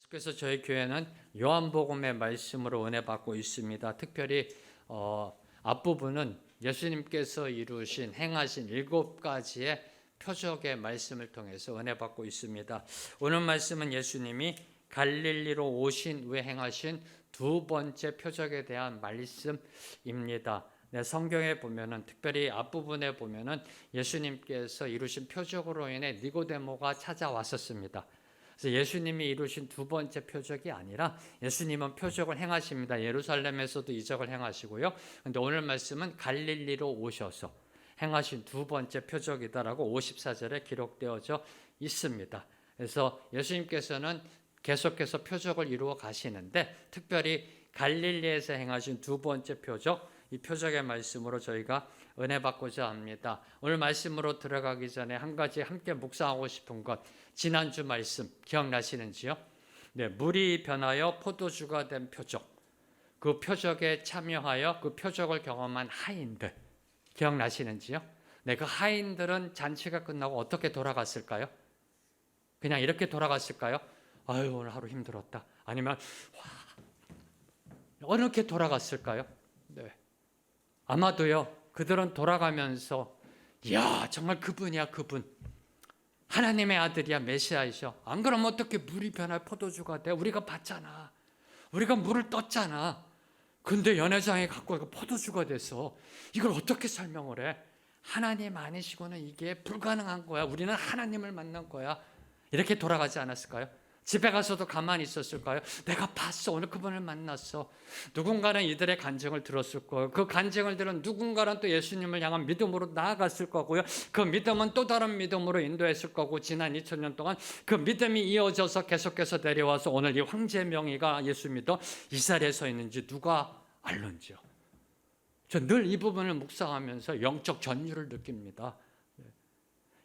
그래서 저희 교회는 요한복음의 말씀으로 은혜 받고 있습니다. 특별히 앞부분은 예수님께서 이루신 행하신 7가지의 표적의 말씀을 통해서 은혜 받고 있습니다. 오늘 말씀은 예수님이 갈릴리로 오신 후에 행하신 두 번째 표적에 대한 말씀입니다. 성경에 보면은 특별히 앞부분에 보면은 예수님께서 이루신 표적으로 인해 니고데모가 찾아왔었습니다. 그래서 예수님이 이루신 두 번째 표적이 아니라 예수님은 표적을 행하십니다. 예루살렘에서도 이적을 행하시고요. 그런데 오늘 말씀은 갈릴리로 오셔서 행하신 두 번째 표적이다라고 54절에 기록되어져 있습니다. 그래서 예수님께서는 계속해서 표적을 이루어 가시는데 특별히 갈릴리에서 행하신 두 번째 표적, 이 표적의 말씀으로 저희가 은혜 받고자 합니다. 오늘 말씀으로 들어가기 전에 한 가지 함께 묵상하고 싶은 것, 지난주 말씀 기억나시는지요? 네, 물이 변하여 포도주가 된 표적, 그 표적에 참여하여 그 표적을 경험한 하인들 기억나시는지요? 네, 그 하인들은 잔치가 끝나고 어떻게 돌아갔을까요? 그냥 이렇게 돌아갔을까요? 아유, 오늘 하루 힘들었다. 아니면 어떻게 돌아갔을까요? 네. 아마도요, 그들은 돌아가면서 이야, 정말 그분이야, 그분. 하나님의 아들이야, 메시아이셔. 안 그러면 어떻게 물이 변할 포도주가 돼? 우리가 봤잖아. 우리가 물을 떴잖아. 근데 연회장에 갖고 포도주가 돼서 이걸 어떻게 설명을 해? 하나님 아니시고는 이게 불가능한 거야. 우리는 하나님을 만난 거야. 이렇게 돌아가지 않았을까요? 집에 가서도 가만히 있었을까요? 내가 봤어. 오늘 그분을 만났어. 누군가는 이들의 간증을 들었을 거예요. 그 간증을 들은 누군가는 또 예수님을 향한 믿음으로 나아갔을 거고요. 그 믿음은 또 다른 믿음으로 인도했을 거고 지난 2000년 동안 그 믿음이 이어져서 계속해서 내려와서 오늘 이 황제 명의가 예수 믿어 이 자리에 서 있는지 누가 알는지요. 저 늘 이 부분을 묵상하면서 영적 전율을 느낍니다.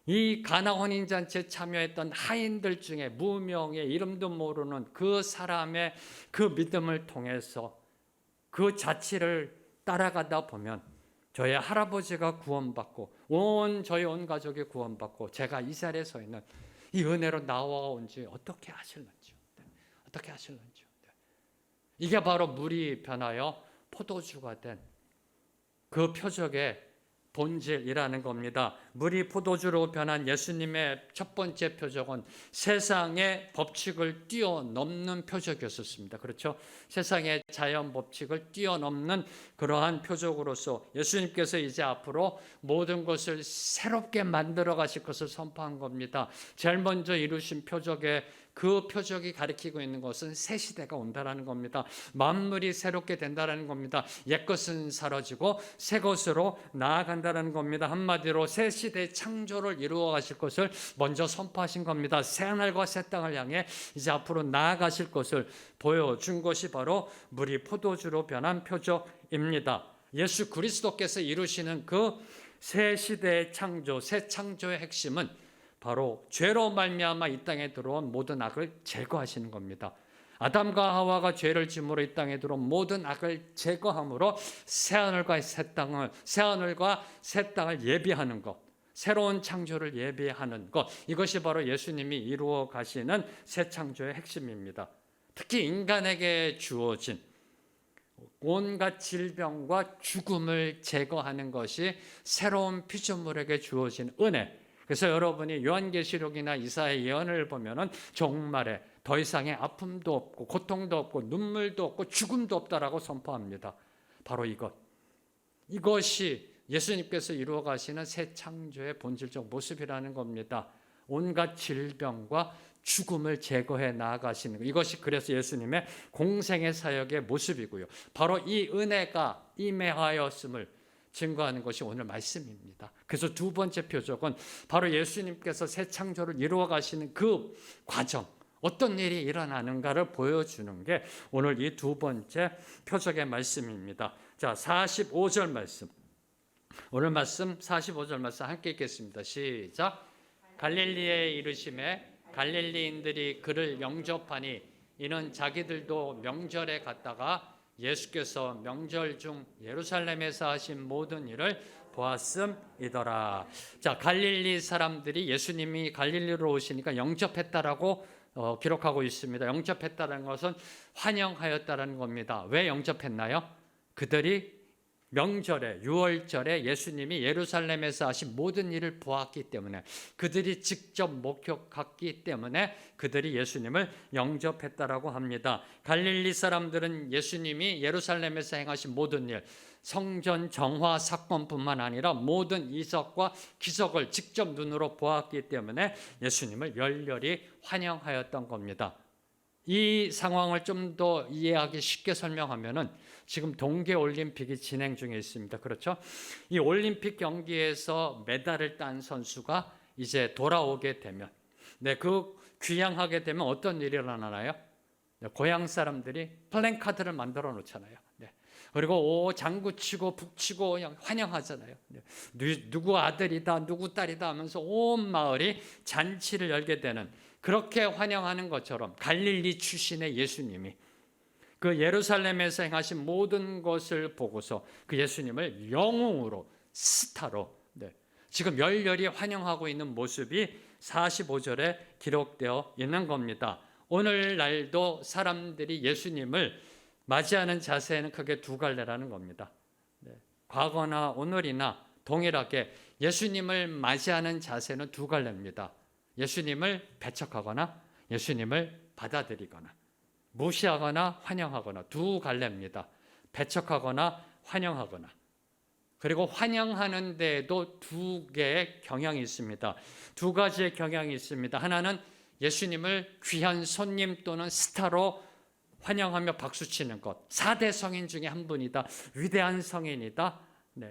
이 가나 혼인잔치에 참여했던 하인들 중에 무명의 이름도 모르는 그 사람의 그 믿음을 통해서 그 자취를 따라가다 보면 저희 할아버지가 구원받고 저희 온 가족이 구원받고 제가 이 자리에 서 있는 이 은혜로 나와온지 어떻게 아실는지요? 어떻게 아실는지요? 이게 바로 물이 변하여 포도주가 된 그 표적의 본질이라는 겁니다. 물이 포도주로 변한 예수님의 첫 번째 표적은 세상의 법칙을 뛰어넘는 표적이었습니다. 그렇죠? 세상의 자연 법칙을 뛰어넘는 그러한 표적으로서 예수님께서 이제 앞으로 모든 것을 새롭게 만들어 가실 것을 선포한 겁니다. 제일 먼저 이루신 표적의 그 표적이 가리키고 있는 것은 새 시대가 온다라는 겁니다. 만물이 새롭게 된다라는 겁니다. 옛것은 사라지고 새 것으로 나아간다라는 겁니다. 한마디로 새 시대의 창조를 이루어 가실 것을 먼저 선포하신 겁니다. 새 하늘과 새 땅을 향해 이제 앞으로 나아가실 것을 보여준 것이 바로 물이 포도주로 변한 표적입니다. 예수 그리스도께서 이루시는 그 새 시대의 창조, 새 창조의 핵심은 바로 죄로 말미암아 이 땅에 들어온 모든 악을 제거하시는 겁니다. 아담과 하와가 죄를 짐으로 이 땅에 들어온 모든 악을 제거함으로 새하늘과 새 땅을 예비하는 것, 새로운 창조를 예비하는 것, 이것이 바로 예수님이 이루어 가시는 새 창조의 핵심입니다. 특히 인간에게 주어진 온갖 질병과 죽음을 제거하는 것이 새로운 피조물에게 주어진 은혜. 그래서 여러분이 요한계시록이나 이사야의 예언을 보면은 종말에 더 이상의 아픔도 없고 고통도 없고 눈물도 없고 죽음도 없다라고 선포합니다. 바로 이것이 예수님께서 이루어 가시는 새 창조의 본질적 모습이라는 겁니다. 온갖 질병과 죽음을 제거해 나아가시는 것. 이것이 그래서 예수님의 공생의 사역의 모습이고요. 바로 이 은혜가 임하였음을 증거하는 것이 오늘 말씀입니다. 그래서 두 번째 표적은 바로 예수님께서 새 창조를 이루어 가시는 그 과정, 어떤 일이 일어나는가를 보여주는 게 오늘 이 두 번째 표적의 말씀입니다. 자, 45절 말씀. 오늘 말씀 45절 말씀 함께 읽겠습니다. 시작. 갈릴리에 이르심에 갈릴리인들이 그를 영접하니 이는 자기들도 명절에 갔다가 예수께서 명절 중 예루살렘에서 하신 모든 일을 보았음이더라. 자, 갈릴리 사람들이 예수님이 갈릴리로 오시니까 영접했다라고 기록하고 있습니다. 영접했다는 것은 환영하였다는 겁니다. 왜 영접했나요? 그들이 명절에, 유월절에 예수님이 예루살렘에서 하신 모든 일을 보았기 때문에, 그들이 직접 목격했기 때문에 그들이 예수님을 영접했다라고 합니다. 갈릴리 사람들은 예수님이 예루살렘에서 행하신 모든 일, 성전 정화 사건뿐만 아니라 모든 이적과 기적을 직접 눈으로 보았기 때문에 예수님을 열렬히 환영하였던 겁니다. 이 상황을 좀 더 이해하기 쉽게 설명하면은, 지금 동계올림픽이 진행 중에 있습니다. 그렇죠? 이 올림픽 경기에서 메달을 딴 선수가 이제 돌아오게 되면, 그 귀향하게 되면 어떤 일이 일어나나요? 고향 사람들이 플랜카드를 만들어 놓잖아요. 그리고 장구치고 북치고 그냥 환영하잖아요. 누구 아들이다, 누구 딸이다 하면서 온 마을이 잔치를 열게 되는, 그렇게 환영하는 것처럼 갈릴리 출신의 예수님이 그 예루살렘에서 행하신 모든 것을 보고서 그 예수님을 영웅으로, 스타로 지금 열렬히 환영하고 있는 모습이 45절에 기록되어 있는 겁니다. 오늘날도 사람들이 예수님을 맞이하는 자세는 크게 두 갈래라는 겁니다. 과거나 오늘이나 동일하게 예수님을 맞이하는 자세는 두 갈래입니다. 예수님을 배척하거나 예수님을 받아들이거나, 무시하거나 환영하거나, 두 갈래입니다. 배척하거나 환영하거나. 그리고 환영하는 데에도 두 개의 경향이 있습니다. 두 가지의 경향이 있습니다. 하나는 예수님을 귀한 손님 또는 스타로 환영하며 박수치는 것. 4대 성인 중에 한 분이다. 위대한 성인이다.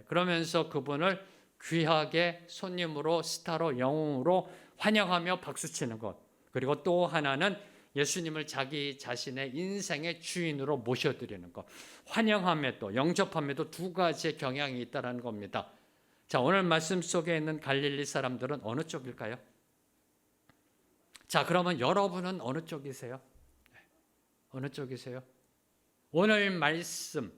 그러면서 그분을 귀하게 손님으로, 스타로, 영웅으로 환영하며 박수치는 것. 그리고 또 하나는 예수님을 자기 자신의 인생의 주인으로 모셔드리는 것. 환영함에도, 영접함에도 두 가지의 경향이 있다는 겁니다. 자, 오늘 말씀 속에 있는 갈릴리 사람들은 어느 쪽일까요? 자, 그러면 여러분은 어느 쪽이세요? 어느 쪽이세요? 오늘 말씀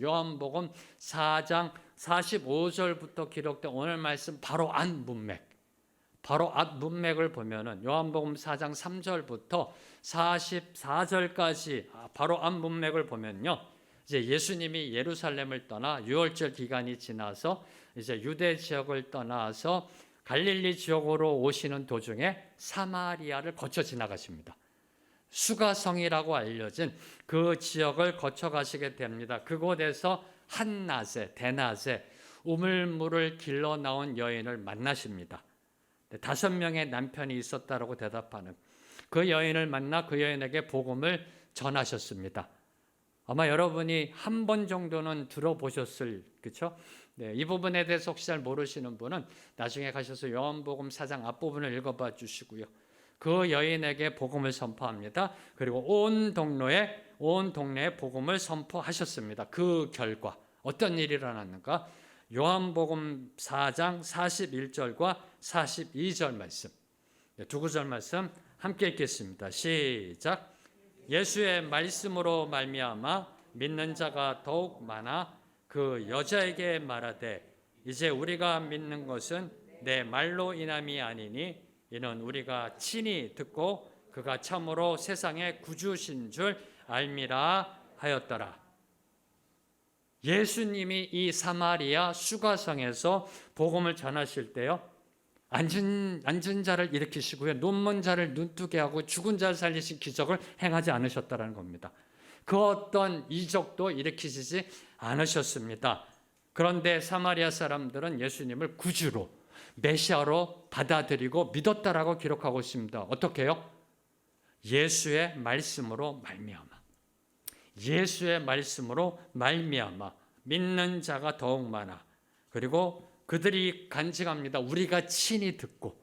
요한복음 4장 45절부터 기록된 오늘 말씀 바로 앞 문맥을 보면은 요한복음 4장 3절부터 44절까지 바로 앞 문맥을 보면요, 이제 예수님이 예루살렘을 떠나 유월절 기간이 지나서 이제 유대 지역을 떠나서 갈릴리 지역으로 오시는 도중에 사마리아를 거쳐 지나가십니다. 수가성이라고 알려진 그 지역을 거쳐 가시게 됩니다. 그곳에서 한낮에, 대낮에 우물물을 길러 나온 여인을 만나십니다. 5명의 남편이 있었다라고 대답하는 그 여인을 만나 그 여인에게 복음을 전하셨습니다. 아마 여러분이 한 번 정도는 들어보셨을, 그렇죠? 이 부분에 대해서 혹시 잘 모르시는 분은 나중에 가셔서 요한복음 4장 앞부분을 읽어봐 주시고요. 그 여인에게 복음을 선포합니다. 그리고 온 동네에 복음을 선포하셨습니다. 그 결과 어떤 일이 일어났는가? 요한복음 4장 41절과 42절 말씀, 두 구절 말씀 함께 읽겠습니다. 시작. 예수의 말씀으로 말미암아 믿는 자가 더욱 많아 그 여자에게 말하되, 이제 우리가 믿는 것은 내 말로 인함이 아니니 이는 우리가 친히 듣고 그가 참으로 세상의 구주신 줄 알미라 하였더라. 예수님이 이 사마리아 수가성에서 복음을 전하실 때요, 앉은 자를 일으키시고요, 눈먼 자를 눈뜨게 하고 죽은 자를 살리신 기적을 행하지 않으셨다는 겁니다. 그 어떤 이적도 일으키시지 않으셨습니다. 그런데 사마리아 사람들은 예수님을 구주로, 메시아로 받아들이고 믿었다라고 기록하고 있습니다. 어떻게 해요? 예수의 말씀으로 말미암아 믿는 자가 더욱 많아. 그리고 그들이 간증합니다. 우리가 친히 듣고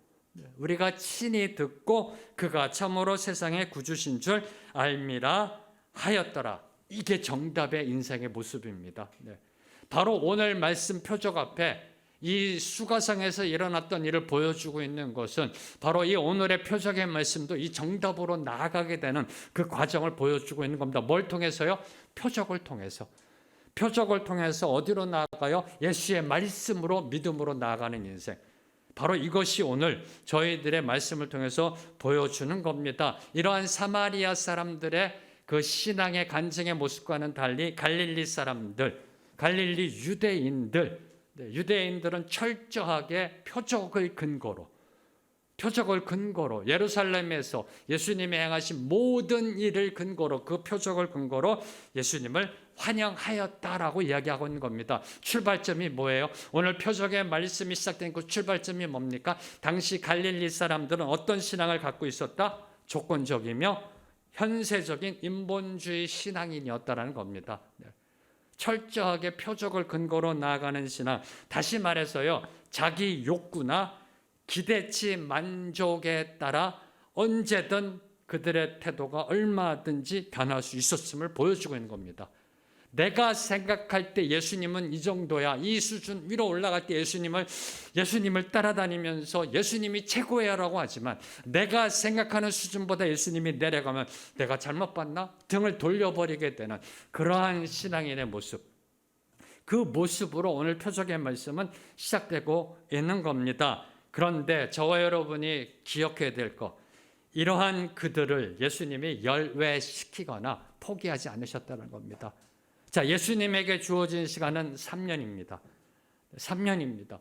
그가 참으로 세상의 구주신 줄 알미라 하였더라. 이게 정답의 인생의 모습입니다. 바로 오늘 말씀 표적 앞에 이 수가성에서 일어났던 일을 보여주고 있는 것은 바로 이 오늘의 표적의 말씀도 이 정답으로 나아가게 되는 그 과정을 보여주고 있는 겁니다. 뭘 통해서요? 표적을 통해서. 표적을 통해서 어디로 나아가요? 예수의 말씀으로 믿음으로 나아가는 인생. 바로 이것이 오늘 저희들의 말씀을 통해서 보여주는 겁니다. 이러한 사마리아 사람들의 그 신앙의 간증의 모습과는 달리 갈릴리 사람들, 갈릴리 유대인들은 철저하게 표적을 근거로 예루살렘에서 예수님이 행하신 모든 일을 근거로, 그 표적을 근거로 예수님을 환영하였다라고 이야기하고 있는 겁니다. 출발점이 뭐예요? 오늘 표적의 말씀이 시작된 그 출발점이 뭡니까? 당시 갈릴리 사람들은 어떤 신앙을 갖고 있었다? 조건적이며 현세적인 인본주의 신앙인이었다라는 겁니다. 철저하게 표적을 근거로 나아가는 신앙. 다시 말해서요, 자기 욕구나 기대치 만족에 따라 언제든 그들의 태도가 얼마든지 변할 수 있었음을 보여주고 있는 겁니다. 내가 생각할 때 예수님은 이 정도야, 이 수준 위로 올라갈 때 예수님을 따라다니면서 예수님이 최고야라고 하지만, 내가 생각하는 수준보다 예수님이 내려가면 내가 잘못 봤나? 등을 돌려버리게 되는 그러한 신앙인의 모습, 그 모습으로 오늘 표적의 말씀은 시작되고 있는 겁니다. 그런데 저와 여러분이 기억해야 될 것, 이러한 그들을 예수님이 열외시키거나 포기하지 않으셨다는 겁니다. 자, 예수님에게 주어진 시간은 3년입니다. 3년입니다.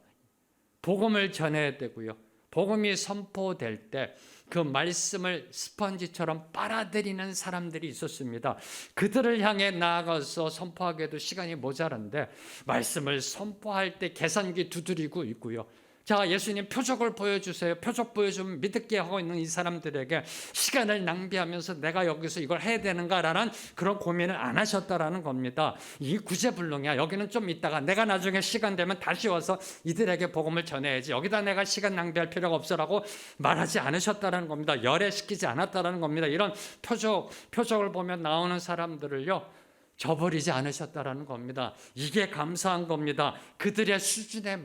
복음을 전해야 되고요. 복음이 선포될 때 그 말씀을 스펀지처럼 빨아들이는 사람들이 있었습니다. 그들을 향해 나아가서 선포하기에도 시간이 모자란데 말씀을 선포할 때 계산기 두드리고 있고요. 자, 예수님 표적을 보여주세요. 표적 보여주면 믿게 하고 있는 이 사람들에게 시간을 낭비하면서 내가 여기서 이걸 해야 되는가라는 그런 고민을 안 하셨다라는 겁니다. 이 구제불능이야. 여기는 좀 있다가 내가 나중에 시간 되면 다시 와서 이들에게 복음을 전해야지. 여기다 내가 시간 낭비할 필요가 없어라고 말하지 않으셨다라는 겁니다. 열애시키지 않았다라는 겁니다. 이런 표적을 보면 나오는 사람들을요, 저버리지 않으셨다라는 겁니다. 이게 감사한 겁니다. 그들의 수준에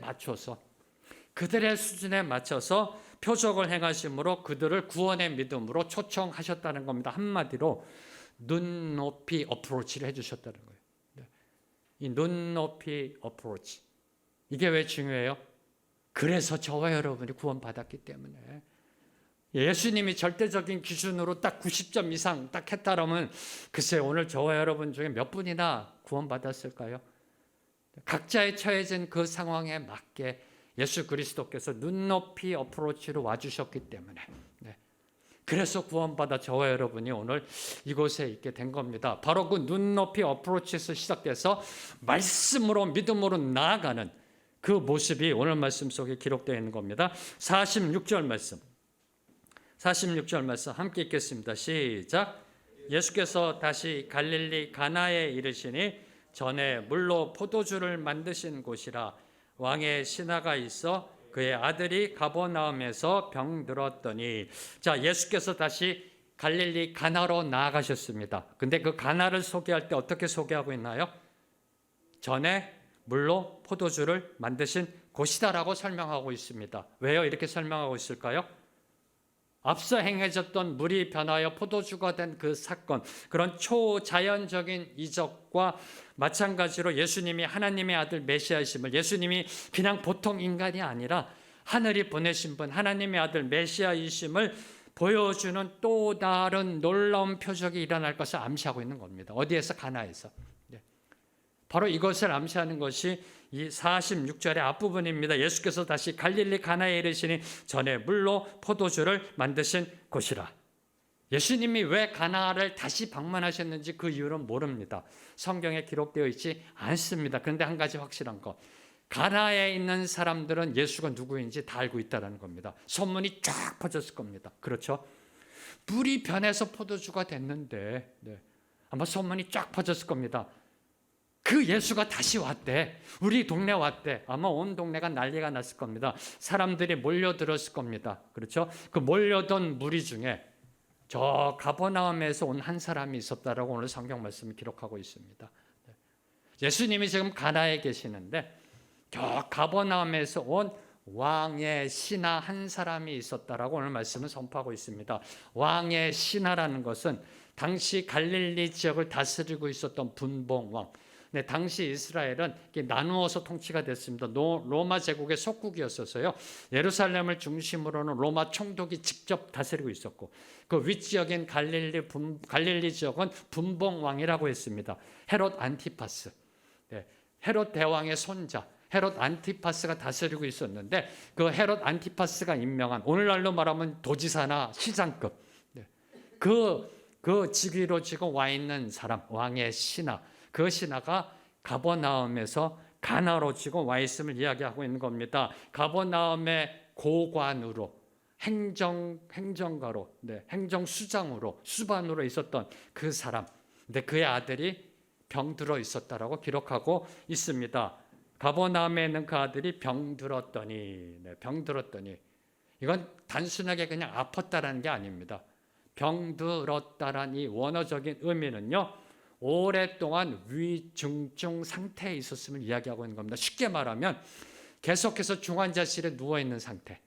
맞춰서 표적을 행하심으로 그들을 구원의 믿음으로 초청하셨다는 겁니다. 한마디로 눈높이 어프로치를 해주셨다는 거예요. 이 눈높이 어프로치, 이게 왜 중요해요? 그래서 저와 여러분이 구원받았기 때문에. 예수님이 절대적인 기준으로 딱 90점 이상 딱 했다라면 글쎄 오늘 저와 여러분 중에 몇 분이나 구원받았을까요? 각자의 처해진 그 상황에 맞게 예수 그리스도께서 눈높이 어프로치로 와주셨기 때문에, 그래서 구원받아 저와 여러분이 오늘 이곳에 있게 된 겁니다. 바로 그 눈높이 어프로치에서 시작돼서 말씀으로 믿음으로 나아가는 그 모습이 오늘 말씀 속에 기록되어 있는 겁니다. 46절 말씀 함께 읽겠습니다. 시작. 예수께서 다시 갈릴리 가나에 이르시니 전에 물로 포도주를 만드신 곳이라. 왕의 신하가 있어 그의 아들이 가버나움에서 병들었더니. 자, 예수께서 다시 갈릴리 가나로 나아가셨습니다. 근데 그 가나를 소개할 때 어떻게 소개하고 있나요? 전에 물로 포도주를 만드신 곳이다라고 설명하고 있습니다. 왜요? 이렇게 설명하고 있을까요? 앞서 행해졌던 물이 변하여 포도주가 된 그 사건, 그런 초자연적인 이적과 마찬가지로 예수님이 하나님의 아들 메시아이심을, 예수님이 그냥 보통 인간이 아니라 하늘이 보내신 분, 하나님의 아들 메시아이심을 보여주는 또 다른 놀라운 표적이 일어날 것을 암시하고 있는 겁니다. 어디에서? 가나에서. 바로 이것을 암시하는 것이 이 46절의 앞부분입니다. 예수께서 다시 갈릴리 가나에 이르시니 전에 물로 포도주를 만드신 곳이라. 예수님이 왜 가나를 다시 방문하셨는지 그 이유는 모릅니다. 성경에 기록되어 있지 않습니다. 그런데 한 가지 확실한 것, 가나에 있는 사람들은 예수가 누구인지 다 알고 있다는 겁니다. 소문이 쫙 퍼졌을 겁니다. 그렇죠? 물이 변해서 포도주가 됐는데 아마 소문이 쫙 퍼졌을 겁니다. 그 예수가 다시 왔대. 우리 동네 왔대. 아마 온 동네가 난리가 났을 겁니다. 사람들이 몰려들었을 겁니다. 그렇죠? 그 몰려든 무리 중에 저 가버나움에서 온 한 사람이 있었다라고 오늘 성경 말씀을 기록하고 있습니다. 예수님이 지금 가나에 계시는데 저 가버나움에서 온 왕의 신하 한 사람이 있었다라고 오늘 말씀을 선포하고 있습니다. 왕의 신하라는 것은 당시 갈릴리 지역을 다스리고 있었던 분봉왕, 네, 당시 이스라엘은 나누어서 통치가 됐습니다. 로마 제국의 속국이었어서요. 예루살렘을 중심으로는 로마 총독이 직접 다스리고 있었고 그 윗지역인 갈릴리 지역은 분봉왕이라고 했습니다. 헤롯 안티파스. 네, 헤롯 대왕의 손자 헤롯 안티파스가 다스리고 있었는데 그 헤롯 안티파스가 임명한 오늘날로 말하면 도지사나 시장급 그 직위로 지금 와 있는 사람 왕의 신하 그 신하가 가버나움에서 가나로 지금 와 있음을 이야기하고 있는 겁니다. 가버나움의 고관으로 행정가로 행정수장으로 수반으로 있었던 그 사람 근데 그의 아들이 병들어 있었다라고 기록하고 있습니다. 가버나움에 있는 그 아들이 병들었더니 이건 단순하게 그냥 아팠다라는 게 아닙니다. 병들었다라는 이 원어적인 의미는요 오랫동안 위중증 상태에 있었음을 이야기하고 있는 겁니다. 쉽게 말하면 계속해서 중환자실에 누워있는 상태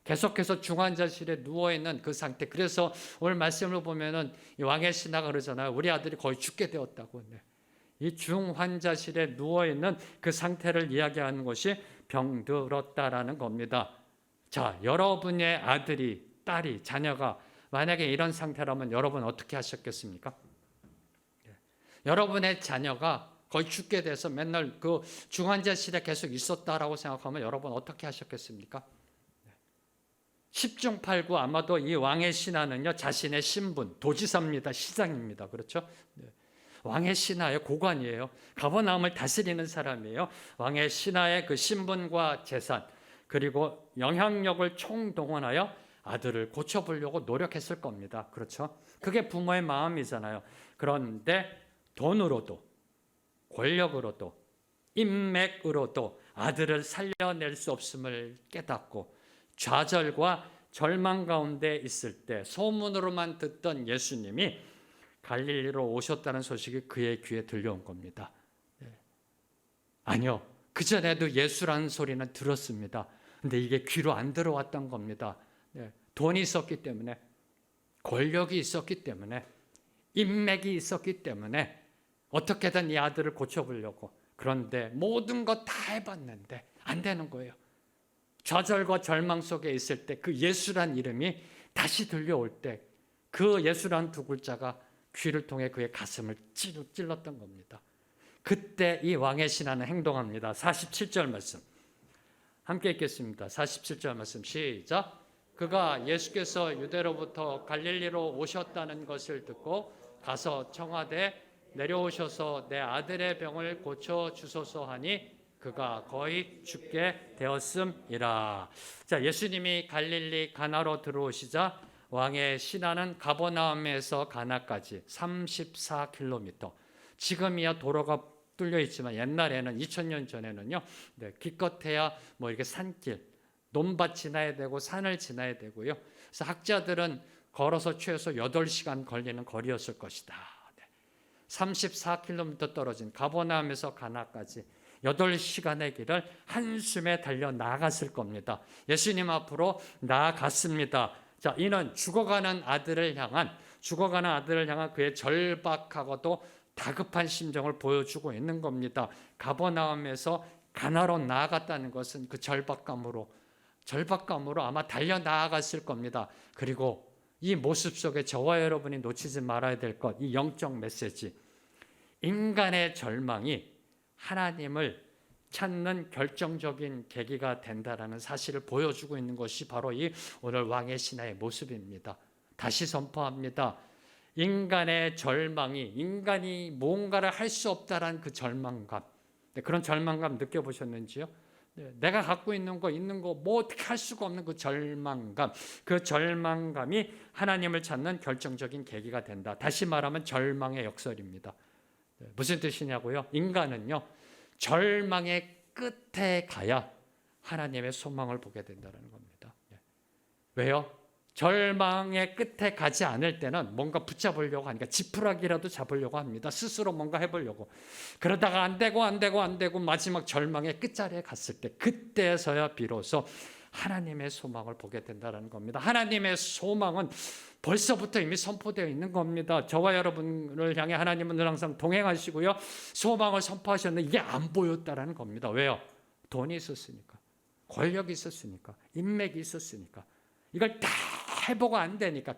계속해서 중환자실에 누워있는 그 상태 그래서 오늘 말씀을 보면은 왕의 신하가 그러잖아요. 우리 아들이 거의 죽게 되었다고 이 중환자실에 누워있는 그 상태를 이야기하는 것이 병들었다라는 겁니다. 자, 여러분의 아들이 딸이 자녀가 만약에 이런 상태라면 여러분 어떻게 하셨겠습니까? 여러분의 자녀가 거의 죽게 돼서 맨날 그 중환자실에 계속 있었다라고 생각하면 여러분 어떻게 하셨겠습니까? 10중 8구 아마도 이 왕의 신하는요 자신의 신분 도지사입니다. 시장입니다. 그렇죠? 왕의 신하의 고관이에요. 가버나움을 다스리는 사람이에요. 왕의 신하의 그 신분과 재산 그리고 영향력을 총동원하여 아들을 고쳐보려고 노력했을 겁니다. 그렇죠? 그게 부모의 마음이잖아요. 그런데 돈으로도 권력으로도 인맥으로도 아들을 살려낼 수 없음을 깨닫고 좌절과 절망 가운데 있을 때 소문으로만 듣던 예수님이 갈릴리로 오셨다는 소식이 그의 귀에 들려온 겁니다. 아니요. 그전에도 예수라는 소리는 들었습니다. 근데 이게 귀로 안 들어왔던 겁니다. 돈이 있었기 때문에 권력이 있었기 때문에 인맥이 있었기 때문에 어떻게든 이 아들을 고쳐보려고 그런데 모든 것 다 해봤는데 안 되는 거예요. 좌절과 절망 속에 있을 때 그 예수란 이름이 다시 들려올 때 그 예수란 두 글자가 귀를 통해 그의 가슴을 찔렀던 겁니다. 그때 이 왕의 신하는 행동합니다. 47절 말씀 함께 읽겠습니다. 47절 말씀 시작. 그가 예수께서 유대로부터 갈릴리로 오셨다는 것을 듣고 가서 청하되 내려오셔서 내 아들의 병을 고쳐 주소서 하니 그가 거의 죽게 되었음이라. 자, 예수님이 갈릴리 가나로 들어오시자 왕의 신하는 가버나움에서 가나까지 34km. 지금이야 도로가 뚫려 있지만 옛날에는 2000년 전에는요. 기껏해야 뭐 이렇게 산길, 논밭 지나야 되고 산을 지나야 되고요. 그래서 학자들은 걸어서 최소 8시간 걸리는 거리였을 것이다. 34km 떨어진 가버나움에서 가나까지 8시간의 길을 한숨에 달려 나아갔을 겁니다. 예수님 앞으로 나아갔습니다. 자, 이는 죽어가는 아들을 향한 그의 절박하고도 다급한 심정을 보여주고 있는 겁니다. 가버나움에서 가나로 나아갔다는 것은 그 절박감으로 아마 달려 나아갔을 겁니다. 그리고 이 모습 속에 저와 여러분이 놓치지 말아야 될 것, 이 영적 메시지. 인간의 절망이 하나님을 찾는 결정적인 계기가 된다라는 사실을 보여주고 있는 것이 바로 이 오늘 왕의 신하의 모습입니다. 다시 선포합니다. 인간의 절망이 인간이 뭔가를 할 수 없다라는 그 절망감, 그런 절망감 느껴보셨는지요? 내가 갖고 있는 거 뭐 어떻게 할 수가 없는 그 절망감, 그 절망감이 하나님을 찾는 결정적인 계기가 된다. 다시 말하면 절망의 역설입니다. 무슨 뜻이냐고요? 인간은요 절망의 끝에 가야 하나님의 소망을 보게 된다는 겁니다. 왜요? 절망의 끝에 가지 않을 때는 뭔가 붙잡으려고 하니까 지푸라기라도 잡으려고 합니다. 스스로 뭔가 해보려고. 그러다가 안 되고 마지막 절망의 끝자리에 갔을 때 그때서야 비로소 하나님의 소망을 보게 된다는 겁니다. 하나님의 소망은 벌써부터 이미 선포되어 있는 겁니다. 저와 여러분을 향해 하나님은 늘 항상 동행하시고요. 소망을 선포하셨는데 이게 안 보였다는 겁니다. 왜요? 돈이 있었으니까, 권력이 있었으니까, 인맥이 있었으니까. 이걸 다 해보고 안 되니까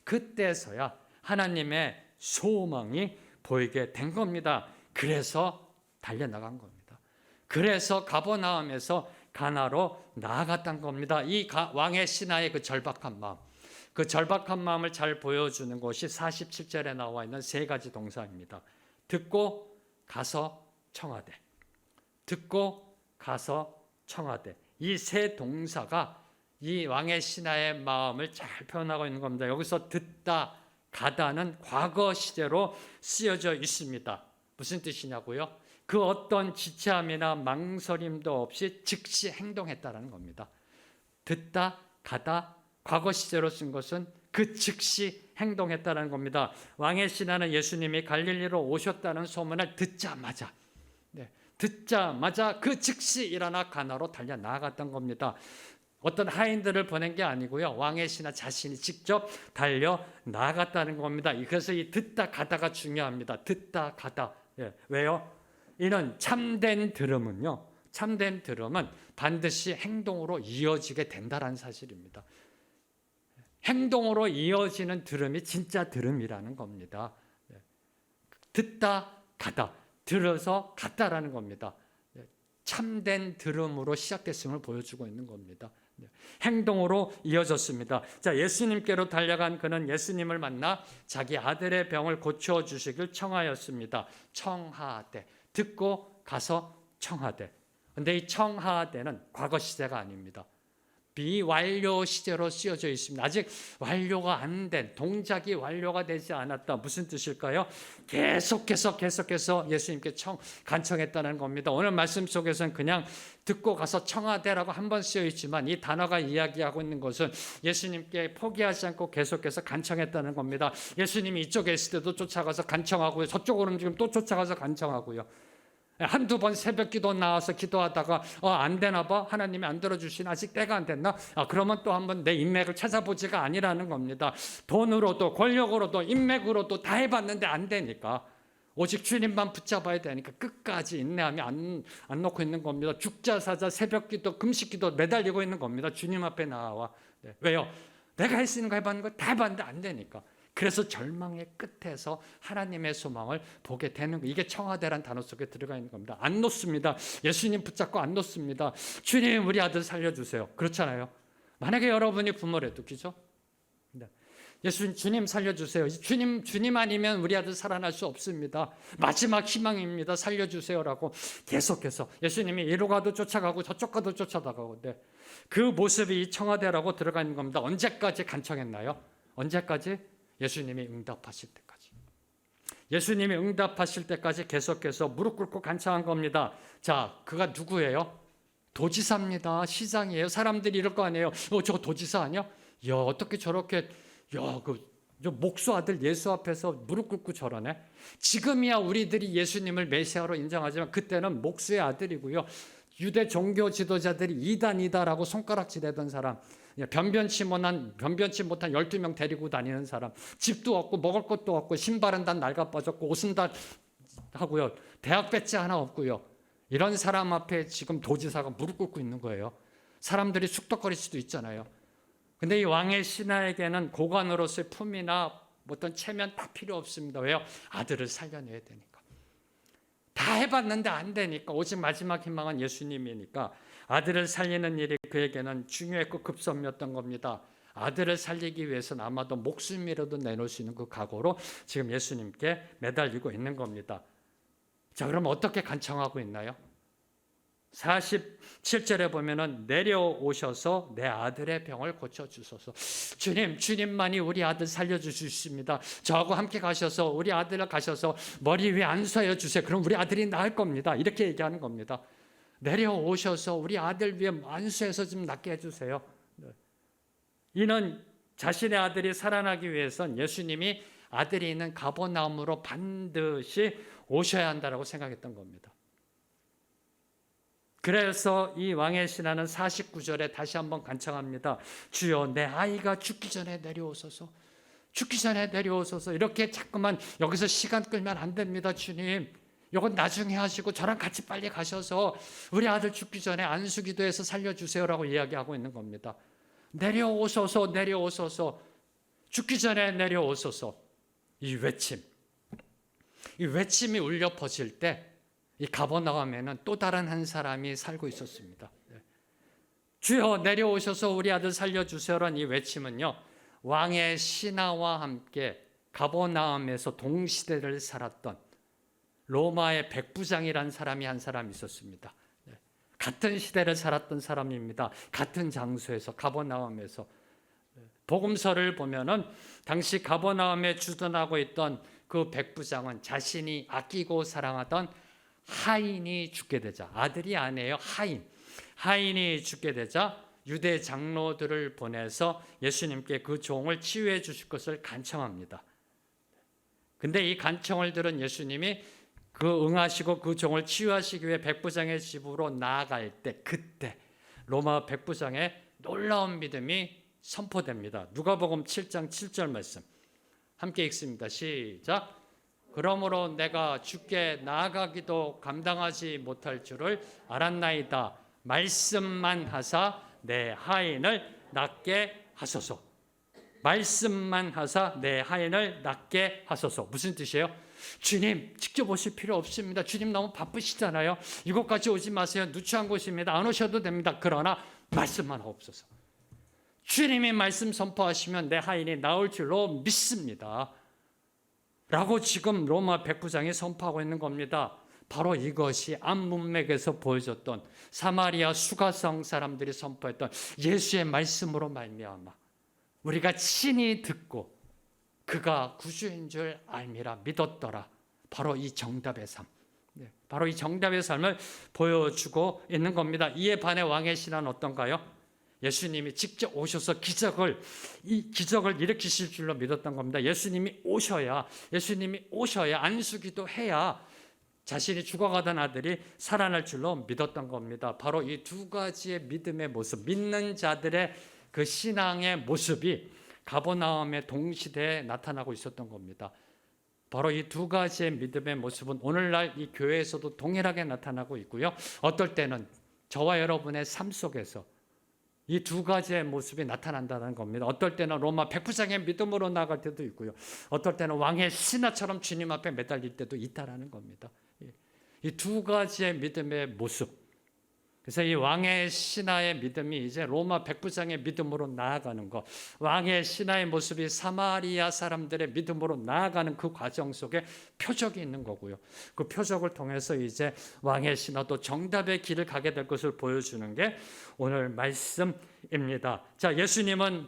그때서야 하나님의 소망이 보이게 된 겁니다. 그래서 달려나간 겁니다. 그래서 가버나움에서 가나로 나아갔던 겁니다. 이 왕의 신하의 그 절박한 마음, 그 절박한 마음을 잘 보여주는 것이 47절에 나와 있는 세 가지 동사입니다. 듣고 가서 청하되, 듣고 가서 청하되. 이 세 동사가 이 왕의 신하의 마음을 잘 표현하고 있는 겁니다. 여기서 듣다, 가다는 과거 시제로 쓰여져 있습니다. 무슨 뜻이냐고요? 그 어떤 지체함이나 망설임도 없이 즉시 행동했다는 겁니다. 듣다, 가다, 과거 시제로 쓴 것은 그 즉시 행동했다는 겁니다. 왕의 신하는 예수님이 갈릴리로 오셨다는 소문을 듣자마자 그 즉시 일어나 가나로 달려 나아갔던 겁니다. 어떤 하인들을 보낸 게 아니고요. 왕의 신하 자신이 직접 달려 나아갔다는 겁니다. 그래서 이 듣다 가다가 중요합니다. 듣다 가다. 왜요? 이는 참된 들음은 반드시 행동으로 이어지게 된다는 사실입니다. 행동으로 이어지는 들음이 진짜 들음이라는 겁니다. 듣다 가다, 들어서 갔다라는 겁니다. 참된 들음으로 시작됐음을 보여주고 있는 겁니다. 행동으로 이어졌습니다. 자, 예수님께로 달려간 그는 예수님을 만나 자기 아들의 병을 고쳐주시길 청하였습니다. 청하되, 듣고 가서 청하되. 근데 이 청하되는 과거 시제가 아닙니다. 비완료 시제로 쓰여져 있습니다. 아직 완료가 안 된, 동작이 완료가 되지 않았다. 무슨 뜻일까요? 계속해서 예수님께 간청했다는 겁니다. 오늘 말씀 속에서는 그냥 듣고 가서 청하되라고 한 번 쓰여 있지만 이 단어가 이야기하고 있는 것은 예수님께 포기하지 않고 계속해서 간청했다는 겁니다. 예수님이 이쪽에 있을 때도 쫓아가서 간청하고요. 저쪽으로는 지금 또 쫓아가서 간청하고요. 한두 번 새벽 기도 나와서 기도하다가 안 되나 봐. 하나님이 안 들어주시나? 아직 때가 안 됐나? 그러면 또 한번 내 인맥을 찾아보지가 아니라는 겁니다. 돈으로도 권력으로도 인맥으로도 다 해봤는데 안 되니까 오직 주님만 붙잡아야 되니까 끝까지 인내하며 안 놓고 있는 겁니다. 죽자 사자 새벽 기도 금식 기도 매달리고 있는 겁니다. 주님 앞에 나와. 왜요? 내가 할 수 있는 거 해봤는 거 다 해봤는데 안 되니까. 그래서 절망의 끝에서 하나님의 소망을 보게 되는 거. 이게 청하되란 단어 속에 들어가 있는 겁니다. 안 놓습니다. 예수님 붙잡고 안 놓습니다. 주님 우리 아들 살려주세요. 그렇잖아요. 만약에 여러분이 부모라도 그죠? 주님 살려주세요. 주님 아니면 우리 아들 살아날 수 없습니다. 마지막 희망입니다. 살려주세요라고 계속해서 예수님이 이리로 가도 쫓아가고 저쪽 가도 쫓아다가고 그 모습이 이 청하되라고 들어가 있는 겁니다. 언제까지 간청했나요? 언제까지? 예수님이 응답하실 때까지. 예수님이 응답하실 때까지 계속해서 무릎 꿇고 간청한 겁니다. 자, 그가 누구예요? 도지사입니다. 시장이에요. 사람들이 이럴 거 아니에요. 저거 도지사 아니야? 야, 어떻게 저렇게 저 목수 아들 예수 앞에서 무릎 꿇고 저러네. 지금이야 우리들이 예수님을 메시아로 인정하지만 그때는 목수의 아들이고요. 유대 종교 지도자들이 이단이다라고 손가락질하던 사람, 변변치 못한 12명 데리고 다니는 사람, 집도 없고 먹을 것도 없고 신발은 다 낡아 빠졌고 옷은 다 하고요. 대학 배지 하나 없고요. 이런 사람 앞에 지금 도지사가 무릎 꿇고 있는 거예요. 사람들이 쑥덕거릴 수도 있잖아요. 근데 이 왕의 신하에게는 고관으로서의 품이나 어떤 체면 다 필요 없습니다. 왜요? 아들을 살려내야 되니까. 다 해봤는데 안 되니까 오직 마지막 희망은 예수님이니까 아들을 살리는 일이 그에게는 중요했고 급선무였던 겁니다. 아들을 살리기 위해서는 아마도 목숨이라도 내놓을 수 있는 그 각오로 지금 예수님께 매달리고 있는 겁니다. 자, 그럼 어떻게 간청하고 있나요? 47절에 보면은 내려오셔서 내 아들의 병을 고쳐주소서. 주님만이 우리 아들 살려주실 수 있습니다. 저하고 함께 가셔서 우리 아들을 가셔서 머리 위에 안수하여 주세요. 그럼 우리 아들이 나을 겁니다. 이렇게 얘기하는 겁니다. 내려오셔서 우리 아들 위에 안수해서 좀 낫게 해주세요. 이는 자신의 아들이 살아나기 위해선 예수님이 아들이 있는 가버나움으로 반드시 오셔야 한다고 생각했던 겁니다. 그래서 이 왕의 신하는 49절에 다시 한번 간청합니다. 주여 내 아이가 죽기 전에 내려오소서. 죽기 전에 내려오소서. 이렇게 자꾸만 여기서 시간 끌면 안 됩니다. 주님, 이건 나중에 하시고 저랑 같이 빨리 가셔서 우리 아들 죽기 전에 안수기도해서 살려주세요라고 이야기하고 있는 겁니다. 내려오소서, 내려오소서. 죽기 전에 내려오소서. 이 외침이 울려 퍼질 때 이 가버나움에는 또 다른 한 사람이 살고 있었습니다. 주여 내려오셔서 우리 아들 살려주세요라는 이 외침은요, 왕의 신하와 함께 가버나움에서 동시대를 살았던 로마의 백부장이라는 사람이 한 사람 있었습니다. 같은 시대를 살았던 사람입니다. 같은 장소에서, 가버나움에서. 복음서를 보면은 당시 가버나움에 주둔하고 있던 그 백부장은 자신이 아끼고 사랑하던 하인이 죽게 되자, 아들이 아니에요, 하인이 죽게 되자 유대 장로들을 보내서 예수님께 그 종을 치유해 주실 것을 간청합니다. 근데 이 간청을 들은 예수님이 그 응하시고 그 종을 치유하시기 위해 백부장의 집으로 나아갈 때, 그때 로마 백부장의 놀라운 믿음이 선포됩니다. 누가복음 7장 7절 말씀 함께 읽습니다. 시작. 그러므로 내가 주께 나아가기도 감당하지 못할 줄을 알았나이다. 말씀만 하사 내 하인을 낫게 하소서. 말씀만 하사 내 하인을 낫게 하소서. 무슨 뜻이에요? 주님 직접 오실 필요 없습니다. 주님 너무 바쁘시잖아요. 이곳까지 오지 마세요. 누추한 곳입니다. 안 오셔도 됩니다. 그러나 말씀만 하옵소서. 주님이 말씀 선포하시면 내 하인이 나올 줄로 믿습니다. 라고 지금 로마 백부장이 선포하고 있는 겁니다. 바로 이것이 암문맥에서 보여줬던 사마리아 수가성 사람들이 선포했던 예수의 말씀으로 말미암아 우리가 친히 듣고 그가 구주인 줄 알미라 믿었더라. 바로 이 정답의 삶, 바로 이 정답의 삶을 보여주고 있는 겁니다. 이에 반해 왕의 신하는 어떤가요? 예수님이 직접 오셔서 이 기적을 일으키실 줄로 믿었던 겁니다. 예수님이 오셔야 안수기도 해야 자신이 죽어가던 아들이 살아날 줄로 믿었던 겁니다. 바로 이 두 가지의 믿음의 모습, 믿는 자들의 그 신앙의 모습이 가버나움의 동시대에 나타나고 있었던 겁니다. 바로 이 두 가지의 믿음의 모습은 오늘날 이 교회에서도 동일하게 나타나고 있고요. 어떨 때는 저와 여러분의 삶 속에서 이 두 가지의 모습이 나타난다는 겁니다. 어떨 때는 로마 백부장의 믿음으로 나아갈 때도 있고요. 어떨 때는 왕의 신하처럼 주님 앞에 매달릴 때도 있다라는 겁니다. 이 두 가지의 믿음의 모습. 그래서 이 왕의 신하의 믿음이 이제 로마 백부장의 믿음으로 나아가는 것, 왕의 신하의 모습이 사마리아 사람들의 믿음으로 나아가는 그 과정 속에 표적이 있는 거고요. 그 표적을 통해서 이제 왕의 신하도 정답의 길을 가게 될 것을 보여주는 게 오늘 말씀입니다. 자, 예수님은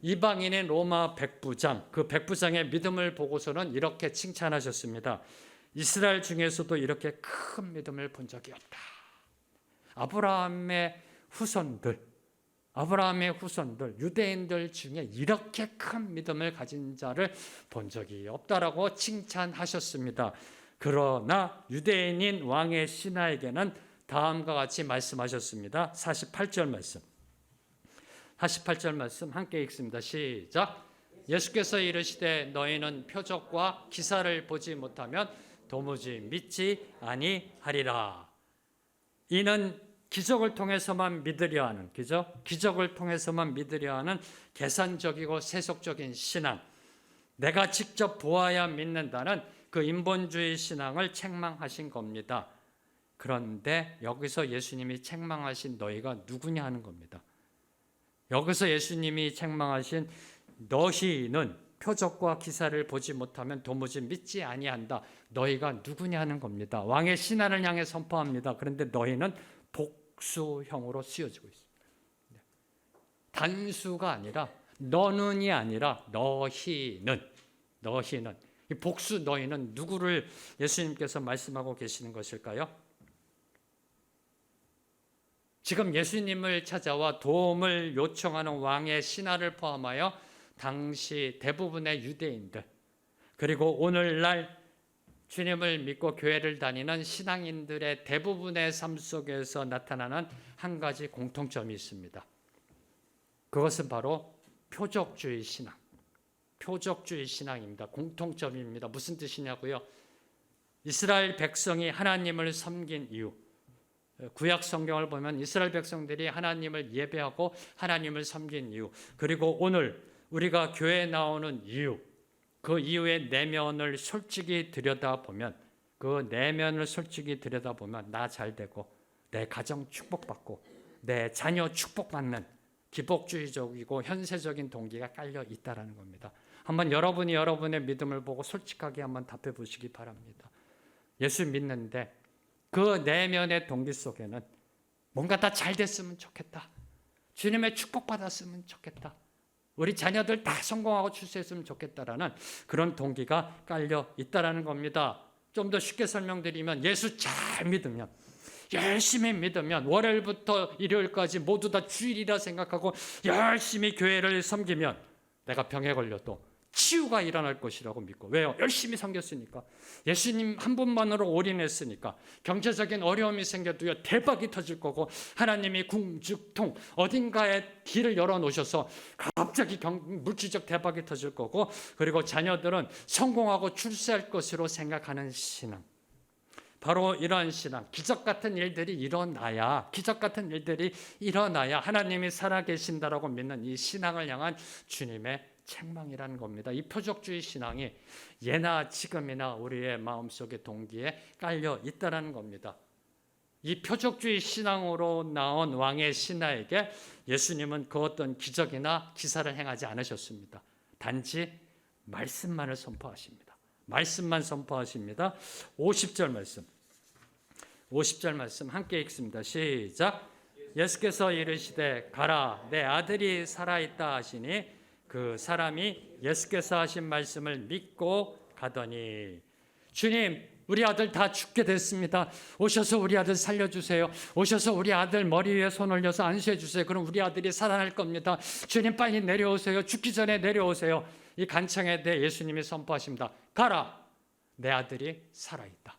이방인인 로마 백부장, 그 백부장의 믿음을 보고서는 이렇게 칭찬하셨습니다. 이스라엘 중에서도 이렇게 큰 믿음을 본 적이 없다. 아브라함의 후손들, 유대인들 중에 이렇게 큰 믿음을 가진 자를 본 적이 없다라고 칭찬하셨습니다. 그러나 유대인인 왕의 신하에게는 다음과 같이 말씀하셨습니다. 48절 말씀 함께 읽습니다. 시작. 예수께서 이르시되 너희는 표적과 기사를 보지 못하면 도무지 믿지 아니하리라. 이는 기적을 통해서만 믿으려 하는, 기적을 통해서만 믿으려 하는 계산적이고 세속적인 신앙, 내가 직접 보아야 믿는다는 그 인본주의 신앙을 책망하신 겁니다. 그런데 여기서 예수님이 책망하신 너희가 누구냐 하는 겁니다. 여기서 예수님이 책망하신 너희는 표적과 기사를 보지 못하면 도무지 믿지 아니한다. 너희가 누구냐 하는 겁니다. 왕의 신하를 향해 선포합니다. 그런데 너희는 복수형으로 쓰여지고 있습니다. 단수가 아니라 너는이 아니라 너희는. 이 복수 너희는 누구를 예수님께서 말씀하고 계시는 것일까요? 지금 예수님을 찾아와 도움을 요청하는 왕의 신하를 포함하여 당시 대부분의 유대인들, 그리고 오늘날 주님을 믿고 교회를 다니는 신앙인들의 대부분의 삶 속에서 나타나는 한 가지 공통점이 있습니다. 그것은 바로 표적주의 신앙. 표적주의 신앙입니다. 공통점입니다. 무슨 뜻이냐고요? 이스라엘 백성이 하나님을 섬긴 이유. 구약 성경을 보면 이스라엘 백성들이 하나님을 예배하고 하나님을 섬긴 이유, 그리고 오늘 우리가 교회에 나오는 이유, 그 이유의 내면을 솔직히 들여다보면 나 잘되고 내 가정 축복받고 내 자녀 축복받는 기복주의적이고 현세적인 동기가 깔려 있다는 겁니다. 한번 여러분이 여러분의 믿음을 보고 솔직하게 한번 답해 보시기 바랍니다. 예수 믿는데 그 내면의 동기 속에는 뭔가 다 잘 됐으면 좋겠다. 주님의 축복받았으면 좋겠다. 우리 자녀들 다 성공하고 출세했으면 좋겠다라는 그런 동기가 깔려 있다는 겁니다. 좀 더 쉽게 설명드리면 예수 잘 믿으면, 열심히 믿으면, 월요일부터 일요일까지 모두 다 주일이라 생각하고 열심히 교회를 섬기면 내가 병에 걸려도 치유가 일어날 것이라고 믿고. 왜요? 열심히 섬겼으니까. 예수님 한 분만으로 올인했으니까. 경제적인 어려움이 생겨도요, 대박이 터질 거고, 하나님이 궁죽통 어딘가에 길을 열어놓으셔서 갑자기 물질적 대박이 터질 거고, 그리고 자녀들은 성공하고 출세할 것으로 생각하는 신앙. 바로 이러한 신앙, 기적 같은 일들이 일어나야 하나님이 살아계신다라고 믿는 이 신앙을 향한 주님의 책망이라는 겁니다. 이 표적주의 신앙이 예나 지금이나 우리의 마음속의 동기에 깔려 있다는 겁니다. 이 표적주의 신앙으로 나온 왕의 신하에게 예수님은 그 어떤 기적이나 기사를 행하지 않으셨습니다. 단지 말씀만을 선포하십니다. 말씀만 선포하십니다. 50절 말씀 함께 읽습니다. 시작. 예수께서 이르시되 가라, 내 아들이 살아있다 하시니 그 사람이 예수께서 하신 말씀을 믿고 가더니. 주님, 우리 아들 다 죽게 됐습니다. 오셔서 우리 아들 살려주세요. 오셔서 우리 아들 머리 위에 손 올려서 안수해 주세요. 그럼 우리 아들이 살아날 겁니다. 주님 빨리 내려오세요. 죽기 전에 내려오세요. 이 간청에 대해 예수님이 선포하십니다. 가라, 내 아들이 살아있다.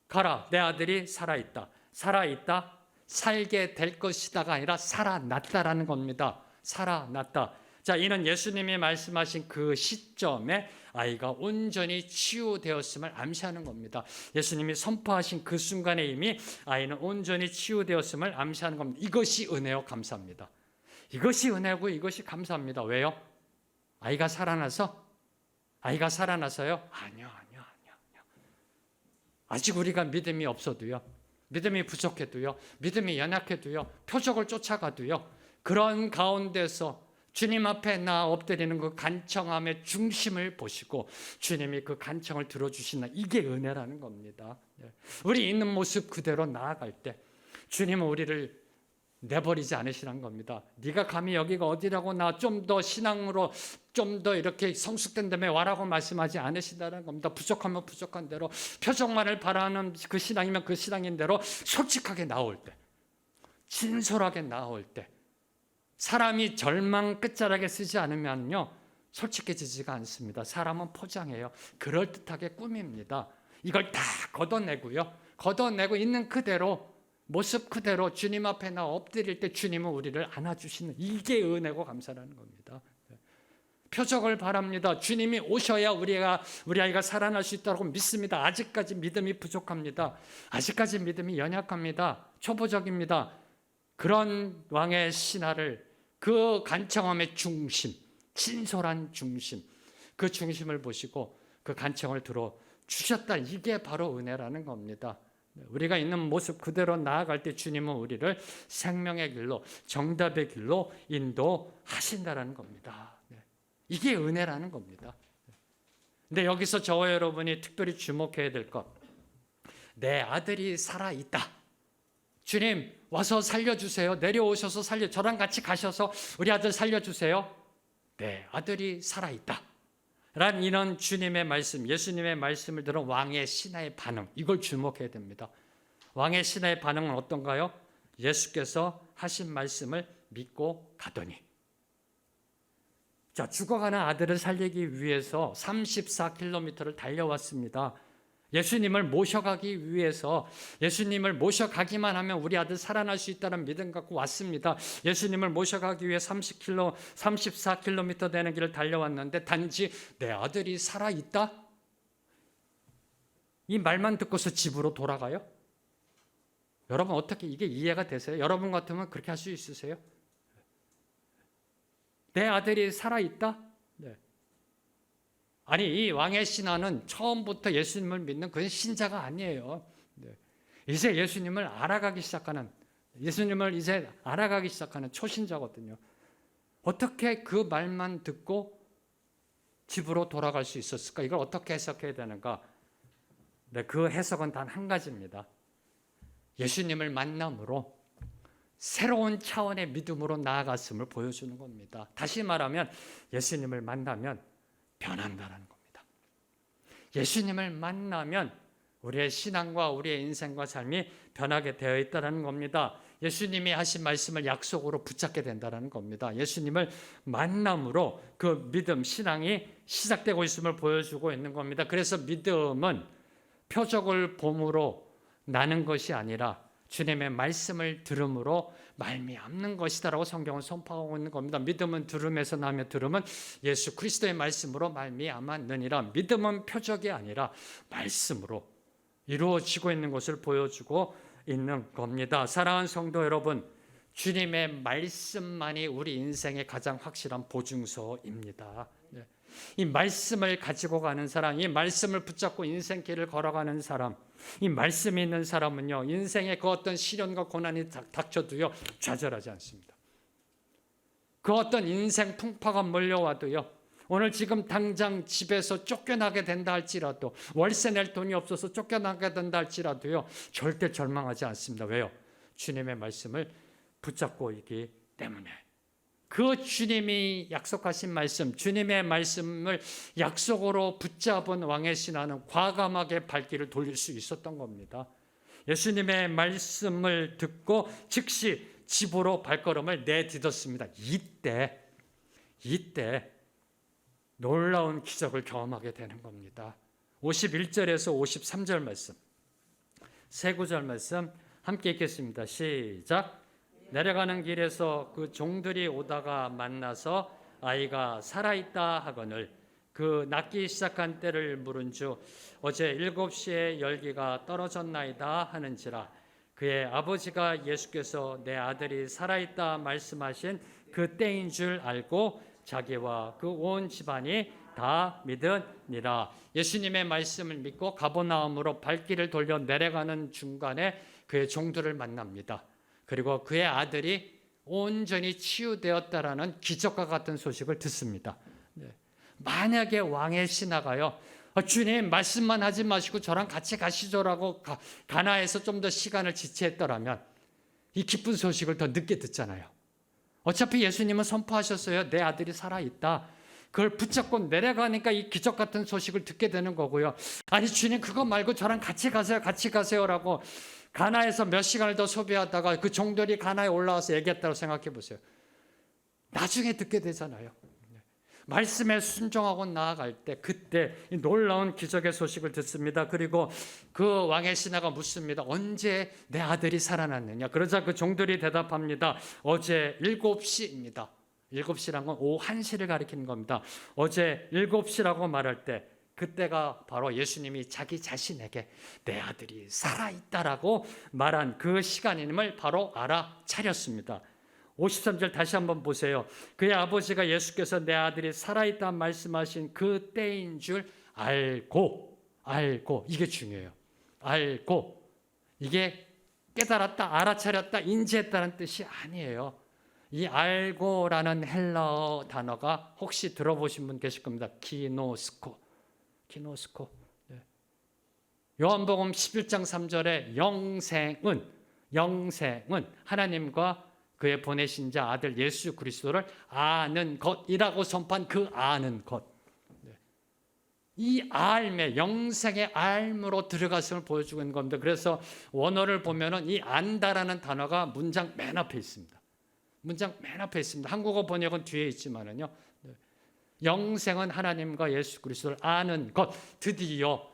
가라, 내 아들이 살아있다. 살아있다, 살게 될 것이다가 아니라 살아났다라는 겁니다. 살아났다. 자, 이는 예수님이 말씀하신 그 시점에 아이가 온전히 치유되었음을 암시하는 겁니다. 예수님이 선포하신 그 순간에 이미 아이는 온전히 치유되었음을 암시하는 겁니다. 이것이 은혜요, 감사합니다. 이것이 은혜고 이것이 감사합니다. 왜요? 아이가 살아나서? 아이가 살아나서요? 아니요. 아직 우리가 믿음이 없어도요, 믿음이 부족해도요, 믿음이 연약해도요, 표적을 쫓아가도요, 그런 가운데서 주님 앞에 나 엎드리는 그 간청함의 중심을 보시고 주님이 그 간청을 들어주시는, 이게 은혜라는 겁니다. 우리 있는 모습 그대로 나아갈 때 주님은 우리를 내버리지 않으시는 겁니다. 네가 감히 여기가 어디라고 나 좀 더 신앙으로 좀 더 이렇게 성숙된 다음에 와라고 말씀하지 않으신다는 겁니다. 부족하면 부족한 대로, 표적만을 바라는 그 신앙이면 그 신앙인 대로 솔직하게 나올 때, 진솔하게 나올 때, 사람이 절망 끝자락에 쓰지 않으면요 솔직해지지가 않습니다. 사람은 포장해요. 그럴듯하게 꾸밉니다. 이걸 다 걷어내고 있는 그대로, 모습 그대로 주님 앞에 나 엎드릴 때 주님은 우리를 안아주시는, 이게 은혜고 감사라는 겁니다. 표적을 바랍니다. 주님이 오셔야 우리 아이가 살아날 수 있다고 믿습니다. 아직까지 믿음이 부족합니다. 아직까지 믿음이 연약합니다. 초보적입니다. 그런 왕의 신하를, 그 간청함의 중심, 진솔한 중심, 그 중심을 보시고 그 간청을 들어주셨다. 이게 바로 은혜라는 겁니다. 우리가 있는 모습 그대로 나아갈 때 주님은 우리를 생명의 길로, 정답의 길로 인도하신다는 겁니다. 이게 은혜라는 겁니다. 근데 여기서 저와 여러분이 특별히 주목해야 될 것, 내 아들이 살아있다. 주님 와서 살려주세요. 내려오셔서 저랑 같이 가셔서 우리 아들 살려주세요. 내 아들이 살아있다 란 이런 주님의 말씀, 예수님의 말씀을 들은 왕의 신하의 반응, 이걸 주목해야 됩니다. 왕의 신하의 반응은 어떤가요? 예수께서 하신 말씀을 믿고 가더니. 자, 죽어가는 아들을 살리기 위해서 34km를 달려왔습니다. 예수님을 모셔가기 위해서 예수님을 모셔가기만 하면 우리 아들 살아날 수 있다는 믿음 갖고 왔습니다. 예수님을 모셔가기 위해 34km 되는 길을 달려왔는데 단지 내 아들이 살아있다? 이 말만 듣고서 집으로 돌아가요? 여러분 어떻게 이게 이해가 되세요? 여러분 같으면 그렇게 할 수 있으세요? 내 아들이 살아있다? 네. 아니 이 왕의 신하는 처음부터 예수님을 믿는 그런 신자가 아니에요. 네. 이제 예수님을 알아가기 시작하는 초신자거든요. 어떻게 그 말만 듣고 집으로 돌아갈 수 있었을까? 이걸 어떻게 해석해야 되는가? 네, 그 해석은 단 한 가지입니다. 예수님을 만남으로 새로운 차원의 믿음으로 나아갔음을 보여주는 겁니다. 다시 말하면 예수님을 만나면 변한다는 겁니다. 예수님을 만나면 우리의 신앙과 우리의 인생과 삶이 변하게 되어 있다는 겁니다. 예수님이 하신 말씀을 약속으로 붙잡게 된다는 겁니다. 예수님을 만남으로 그 믿음, 신앙이 시작되고 있음을 보여주고 있는 겁니다. 그래서 믿음은 표적을 봄으로 나는 것이 아니라 주님의 말씀을 들음으로 말미암는 것이다라고 성경은 선포하고 있는 겁니다. 믿음은 들음에서 나며 들음은 예수 그리스도의 말씀으로 말미암았느니라. 믿음은 표적이 아니라 말씀으로 이루어지고 있는 것을 보여주고 있는 겁니다. 사랑하는 성도 여러분, 주님의 말씀만이 우리 인생의 가장 확실한 보증서입니다. 이 말씀을 가지고 가는 사람, 이 말씀을 붙잡고 인생길을 걸어가는 사람, 이 말씀이 있는 사람은요, 인생의 그 어떤 시련과 고난이 닥쳐도요, 좌절하지 않습니다. 그 어떤 인생 풍파가 몰려와도요, 오늘 지금 당장 집에서 쫓겨나게 된다 할지라도, 월세 낼 돈이 없어서 쫓겨나게 된다 할지라도요, 절대 절망하지 않습니다. 왜요? 주님의 말씀을 붙잡고 있기 때문에. 그 주님이 약속하신 말씀, 주님의 말씀을 약속으로 붙잡은 왕의 신하는 과감하게 발길을 돌릴 수 있었던 겁니다. 예수님의 말씀을 듣고 즉시 집으로 발걸음을 내딛었습니다. 이때 놀라운 기적을 경험하게 되는 겁니다. 51절에서 53절 말씀, 세 구절 말씀 함께 읽겠습니다. 시작. 내려가는 길에서 그 종들이 오다가 만나서 아이가 살아있다 하거늘 그 낫기 시작한 때를 물은 주 어제 7시에 열기가 떨어졌나이다 하는지라. 그의 아버지가 예수께서 내 아들이 살아있다 말씀하신 그 때인 줄 알고 자기와 그 온 집안이 다 믿으니라. 예수님의 말씀을 믿고 가버나움으로 발길을 돌려 내려가는 중간에 그의 종들을 만납니다. 그리고 그의 아들이 온전히 치유되었다라는 기적과 같은 소식을 듣습니다. 만약에 왕의 신하가요, 주님 말씀만 하지 마시고 저랑 같이 가시죠라고 가나에서 좀 더 시간을 지체했더라면 이 기쁜 소식을 더 늦게 듣잖아요. 어차피 예수님은 선포하셨어요. 내 아들이 살아있다. 그걸 붙잡고 내려가니까 이 기적 같은 소식을 듣게 되는 거고요. 아니 주님 그거 말고 저랑 같이 가세요라고 가나에서 몇 시간을 더 소비하다가 그 종들이 가나에 올라와서 얘기했다고 생각해 보세요. 나중에 듣게 되잖아요. 말씀에 순종하고 나아갈 때 그때 이 놀라운 기적의 소식을 듣습니다. 그리고 그 왕의 신하가 묻습니다. 언제 내 아들이 살아났느냐? 그러자 그 종들이 대답합니다. 어제 7시입니다. 7시란 건 오후 1시를 가리키는 겁니다. 어제 7시라고 말할 때 그때가 바로 예수님이 자기 자신에게 내 아들이 살아있다라고 말한 그 시간임을 바로 알아차렸습니다. 53절 다시 한번 보세요. 그의 아버지가 예수께서 내 아들이 살아있다 말씀하신 그 때인 줄 알고 이게 중요해요. 알고 이게 깨달았다, 알아차렸다, 인지했다는 뜻이 아니에요. 이 알고라는 헬라어 단어가 혹시 들어보신 분 계실 겁니다. 기노스코. 요한복음 11장 3절에 영생은 하나님과 그의 보내신 자 아들 예수 그리스도를 아는 것이라고 선포한 그 아는 것. 이 알매, 영생의 알므로 들어갔음을 보여주고 있는 겁니다. 그래서 원어를 보면은 이 안다라는 단어가 문장 맨 앞에 있습니다. 한국어 번역은 뒤에 있지만은요. 영생은 하나님과 예수 그리스도를 아는 것. 드디어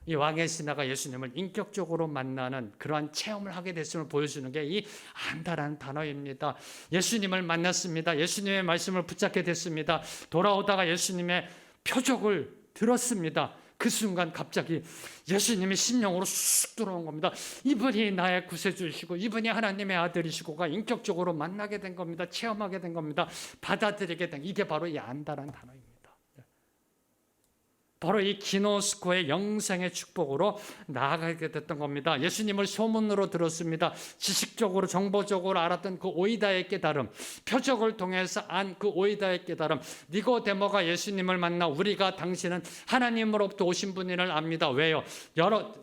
이 왕의 신하가 예수님을 인격적으로 만나는 그러한 체험을 하게 됐음을 보여주는 게 이 안다라는 단어입니다. 예수님을 만났습니다. 예수님의 말씀을 붙잡게 됐습니다. 돌아오다가 예수님의 표적을 들었습니다. 그 순간 갑자기 예수님이 심령으로 쑥 들어온 겁니다. 이분이 나의 구세주이시고 이분이 하나님의 아들이시고가 인격적으로 만나게 된 겁니다. 체험하게 된 겁니다. 받아들이게 된, 이게 바로 이 안다라는 단어입니다. 바로 이 기노스코의 영생의 축복으로 나아가게 됐던 겁니다. 예수님을 소문으로 들었습니다. 지식적으로 정보적으로 알았던 그 오이다의 깨달음, 표적을 통해서 안 그 오이다의 깨달음, 니고데모가 예수님을 만나 우리가 당신은 하나님으로부터 오신 분임을 압니다. 왜요?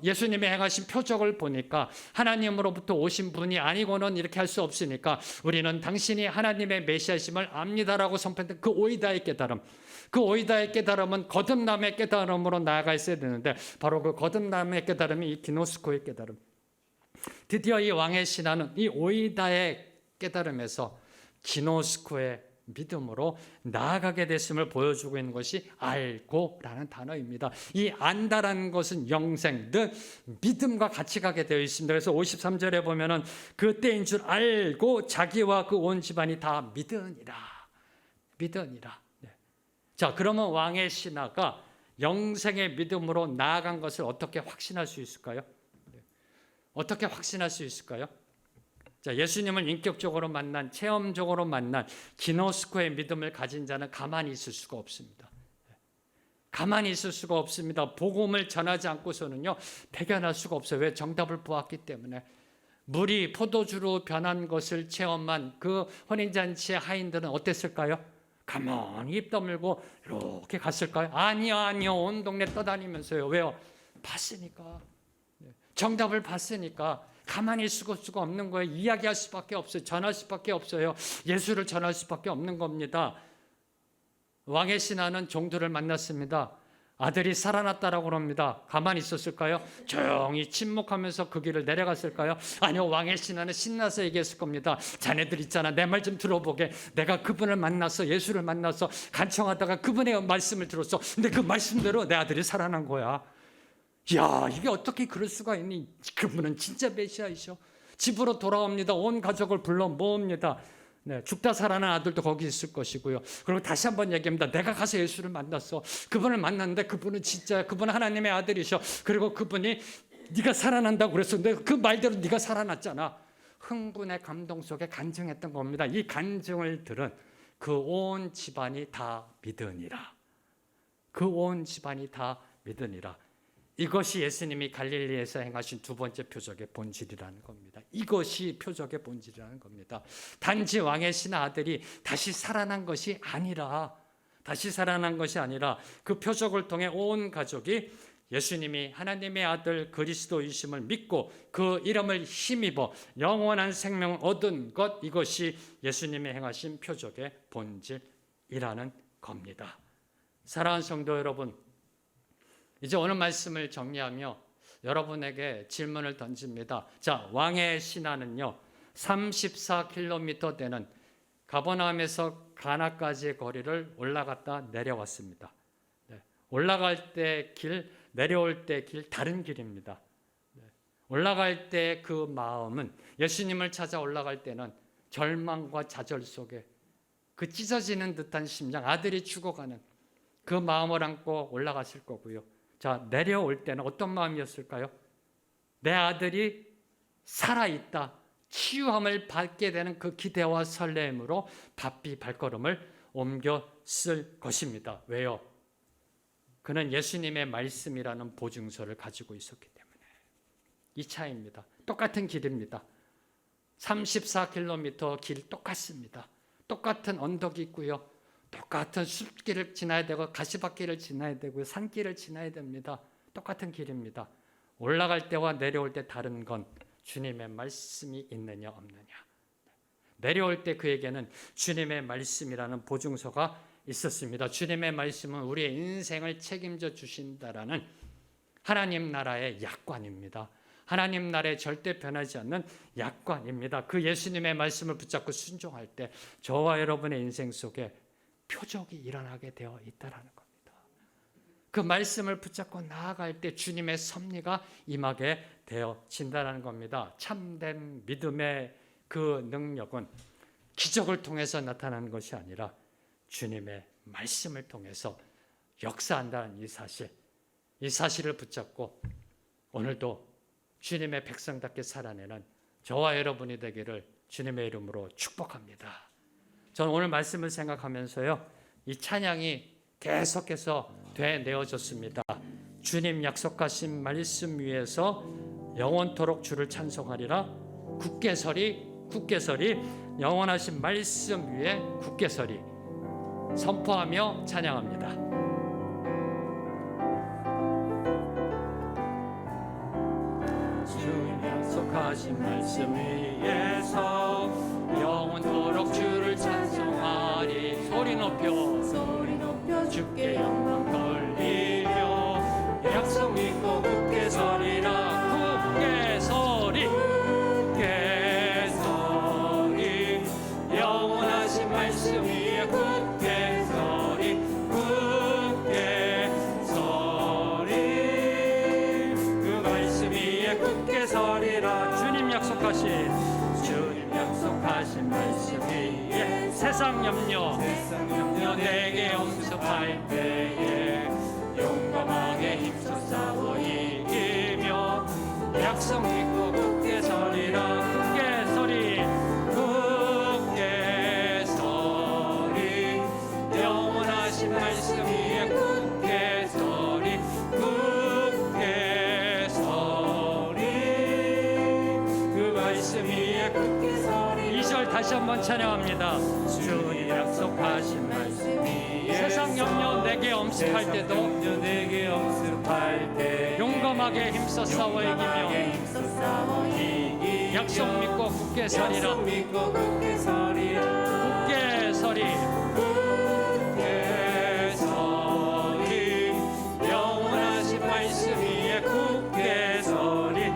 예수님이 행하신 표적을 보니까 하나님으로부터 오신 분이 아니고는 이렇게 할 수 없으니까 우리는 당신이 하나님의 메시아심을 압니다라고 선포했던 그 오이다의 깨달음, 그 오이다의 깨달음은 거듭남의 깨달음으로 나아가 있어야 되는데 바로 그 거듭남의 깨달음이 이 기노스코의 깨달음. 드디어 이 왕의 신하는 이 오이다의 깨달음에서 기노스코의 믿음으로 나아가게 됐음을 보여주고 있는 것이 알고라는 단어입니다. 이 안다라는 것은 영생, 즉 믿음과 같이 가게 되어 있습니다. 그래서 53절에 보면은 그때인 줄 알고 자기와 그 온 집안이 다 믿으니라. 믿으니라. 자, 그러면 왕의 신하가 영생의 믿음으로 나아간 것을 어떻게 확신할 수 있을까요? 어떻게 확신할 수 있을까요? 자, 예수님을 인격적으로 만난, 체험적으로 만난 기노스코의 믿음을 가진 자는 가만히 있을 수가 없습니다. 가만히 있을 수가 없습니다. 복음을 전하지 않고서는요, 대견할 수가 없어요. 왜? 정답을 보았기 때문에. 물이 포도주로 변한 것을 체험한 그 혼인잔치의 하인들은 어땠을까요? 가만히 입 다물고 이렇게 갔을까요? 아니요. 온 동네 떠다니면서요. 왜요? 봤으니까. 정답을 봤으니까 가만히 있을 수가 없는 거예요. 이야기할 수밖에 없어요. 전할 수밖에 없어요. 예수를 전할 수밖에 없는 겁니다. 왕의 신하는 종들을 만났습니다. 아들이 살아났다라고 합니다. 가만히 있었을까요? 조용히 침묵하면서 그 길을 내려갔을까요? 아니요, 왕의 신하는 신나서 얘기했을 겁니다. 자네들 있잖아, 내 말 좀 들어보게. 내가 그분을 만나서, 예수를 만나서 간청하다가 그분의 말씀을 들었어. 근데 그 말씀대로 내 아들이 살아난 거야. 이야, 이게 어떻게 그럴 수가 있니? 그분은 진짜 메시아이셔. 집으로 돌아옵니다. 온 가족을 불러 모읍니다. 네, 죽다 살아난 아들도 거기 있을 것이고요. 그리고 다시 한번 얘기합니다. 내가 가서 예수를 만났어. 그분을 만났는데 그분은 진짜야. 그분은 하나님의 아들이셔. 그리고 그분이 네가 살아난다고 그랬었는데 그 말대로 네가 살아났잖아. 흥분의 감동 속에 간증했던 겁니다. 이 간증을 들은 그 온 집안이 다 믿으니라. 그 온 집안이 다 믿으니라. 이것이 예수님이 갈릴리에서 행하신 두 번째 표적의 본질이라는 겁니다. 이것이 표적의 본질이라는 겁니다. 단지 왕의 신하 아들이 다시 살아난 것이 아니라 그 표적을 통해 온 가족이 예수님이 하나님의 아들 그리스도이심을 믿고 그 이름을 힘입어 영원한 생명을 얻은 것, 이것이 예수님이 행하신 표적의 본질이라는 겁니다. 사랑하는 성도 여러분, 이제 오늘 말씀을 정리하며 여러분에게 질문을 던집니다. 자, 왕의 신하는요, 34km 되는 가버나움에서 가나까지의 거리를 올라갔다 내려왔습니다. 네, 올라갈 때 길, 내려올 때 길, 다른 길입니다. 네, 올라갈 때 그 마음은, 예수님을 찾아 올라갈 때는 절망과 좌절 속에 그 찢어지는 듯한 심장, 아들이 죽어가는 그 마음을 안고 올라갔을 거고요. 자, 내려올 때는 어떤 마음이었을까요? 내 아들이 살아있다, 치유함을 받게 되는 그 기대와 설렘으로 바삐 발걸음을 옮겼을 것입니다. 왜요? 그는 예수님의 말씀이라는 보증서를 가지고 있었기 때문에. 이 차이입니다. 똑같은 길입니다. 34km 길 똑같습니다. 똑같은 언덕이 있고요. 똑같은 숲길을 지나야 되고 가시밭길을 지나야 되고요. 산길을 지나야 됩니다. 똑같은 길입니다. 올라갈 때와 내려올 때 다른 건 주님의 말씀이 있느냐 없느냐. 내려올 때 그에게는 주님의 말씀이라는 보증서가 있었습니다. 주님의 말씀은 우리의 인생을 책임져 주신다라는 하나님 나라의 약관입니다. 하나님 나라에 절대 변하지 않는 약관입니다. 그 예수님의 말씀을 붙잡고 순종할 때 저와 여러분의 인생 속에 표적이 일어나게 되어 있다라는 겁니다. 그 말씀을 붙잡고 나아갈 때 주님의 섭리가 임하게 되어진다는 겁니다. 참된 믿음의 그 능력은 기적을 통해서 나타나는 것이 아니라 주님의 말씀을 통해서 역사한다는 이 사실을 붙잡고 오늘도 주님의 백성답게 살아내는 저와 여러분이 되기를 주님의 이름으로 축복합니다. 저는 오늘 말씀을 생각하면서요, 이 찬양이 계속해서 되뇌어졌습니다. 주님 약속하신 말씀 위에서 영원토록 주를 찬송하리라. 굳게 서리 영원하신 말씀 위에 굳게 서리 선포하며 찬양합니다. 주님 약속하신 말씀 위에서 영원토록 주를 찬송하리. 소리 높여 주께 영광 돌리며 약속 믿고 굳게 서리라. 굳게 서리 영원하신 말씀 위에 굳게 서리 그 말씀 위에 굳게 서리라. 주님 약속하신 말씀 위에 세상 염려 내게 엄습할 때에 용감하게 힘써 싸워 이기며 약속 믿고 굳게 서리라. 굳게 서리 영원하신 말씀 위에 굳게 서리 그 말씀 위에 굳게 서리. 2절 다시 한번 찬양합니다. 주님 약속하신 말씀 위에 세상 염려 내게 엄습할 때도 용감하게 힘써 싸워 이기며 약속 믿고 굳게 서리라. 굳게 서리 영원하신 말씀 위에 굳게 서리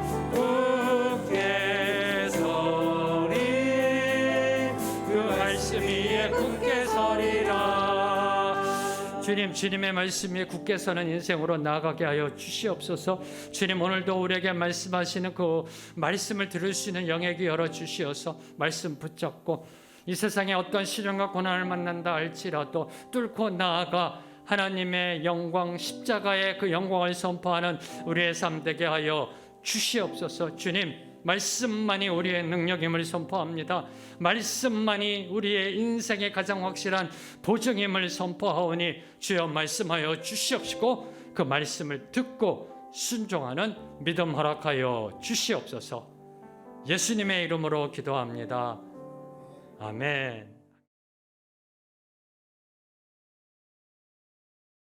그 말씀 위에 굳게 서리라. 주님의 말씀 위에 굳게 서는 인생으로 나아가게 하여 주시옵소서. 주님, 오늘도 우리에게 말씀하시는 그 말씀을 들을 수 있는 영역이 열어 주시어서 말씀 붙잡고 이 세상에 어떤 시련과 고난을 만난다 할지라도 뚫고 나아가 하나님의 영광, 십자가의 그 영광을 선포하는 우리의 삶 되게 하여 주시옵소서. 주님, 말씀만이 우리의 능력임을 선포합니다. 말씀만이 우리의 인생의 가장 확실한 보증임을 선포하오니 주여 말씀하여 주시옵시고 그 말씀을 듣고 순종하는 믿음 허락하여 주시옵소서. 예수님의 이름으로 기도합니다. 아멘.